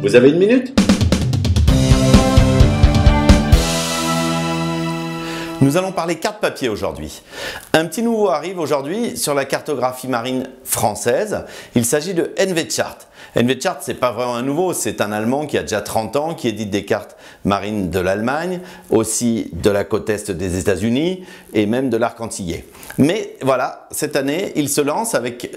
Vous avez une minute? Nous allons parler carte papier aujourd'hui. Un petit nouveau arrive aujourd'hui sur la cartographie marine française. Il s'agit de NV-Chart. NV-Chart, c'est pas vraiment un nouveau, c'est un Allemand qui a déjà 30 ans, qui édite des cartes marines de l'Allemagne, aussi de la côte est des États-Unis et même de l'arc antillais. Mais voilà, cette année, il se lance avec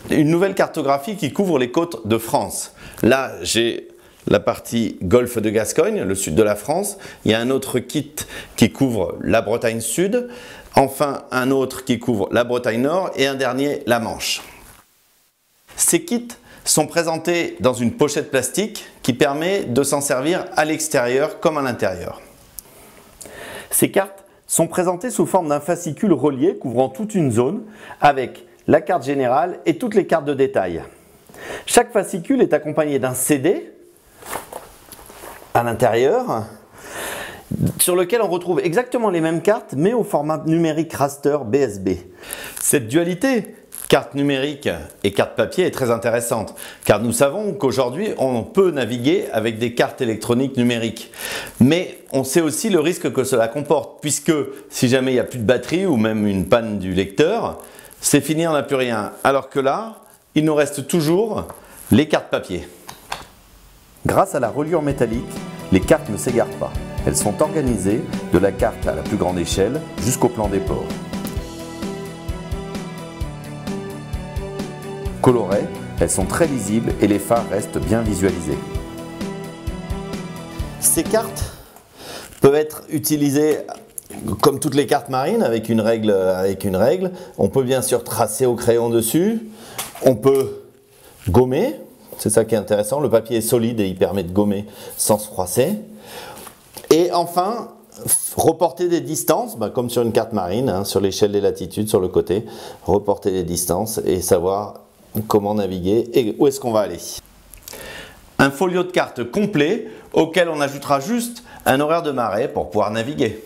une nouvelle cartographie qui couvre les côtes de France. Là, j'ai la partie golfe de Gascogne, le sud de la France. Il y a un autre kit qui couvre la Bretagne sud. Enfin, un autre qui couvre la Bretagne nord et un dernier, la Manche. Ces kits sont présentés dans une pochette plastique qui permet de s'en servir à l'extérieur comme à l'intérieur. Ces cartes sont présentées sous forme d'un fascicule relié couvrant toute une zone avec la carte générale et toutes les cartes de détail. Chaque fascicule est accompagné d'un CD à l'intérieur, sur lequel on retrouve exactement les mêmes cartes, mais au format numérique raster BSB. Cette dualité, carte numérique et carte papier, est très intéressante, car nous savons qu'aujourd'hui, on peut naviguer avec des cartes électroniques numériques. Mais on sait aussi le risque que cela comporte, puisque si jamais il n'y a plus de batterie ou même une panne du lecteur, c'est fini, on n'a plus rien. Alors que là, il nous reste toujours les cartes papier. Grâce à la reliure métallique, les cartes ne s'égarent pas. Elles sont organisées de la carte à la plus grande échelle jusqu'au plan des ports. Colorées, elles sont très lisibles et les phares restent bien visualisés. Ces cartes peuvent être utilisées comme toutes les cartes marines avec une règle. On peut bien sûr tracer au crayon dessus. On peut gommer. C'est ça qui est intéressant, le papier est solide et il permet de gommer sans se froisser. Et enfin, reporter des distances, comme sur une carte marine, sur l'échelle des latitudes, sur le côté, reporter des distances et savoir comment naviguer et où est-ce qu'on va aller. Un folio de carte complet auquel on ajoutera juste un horaire de marée pour pouvoir naviguer.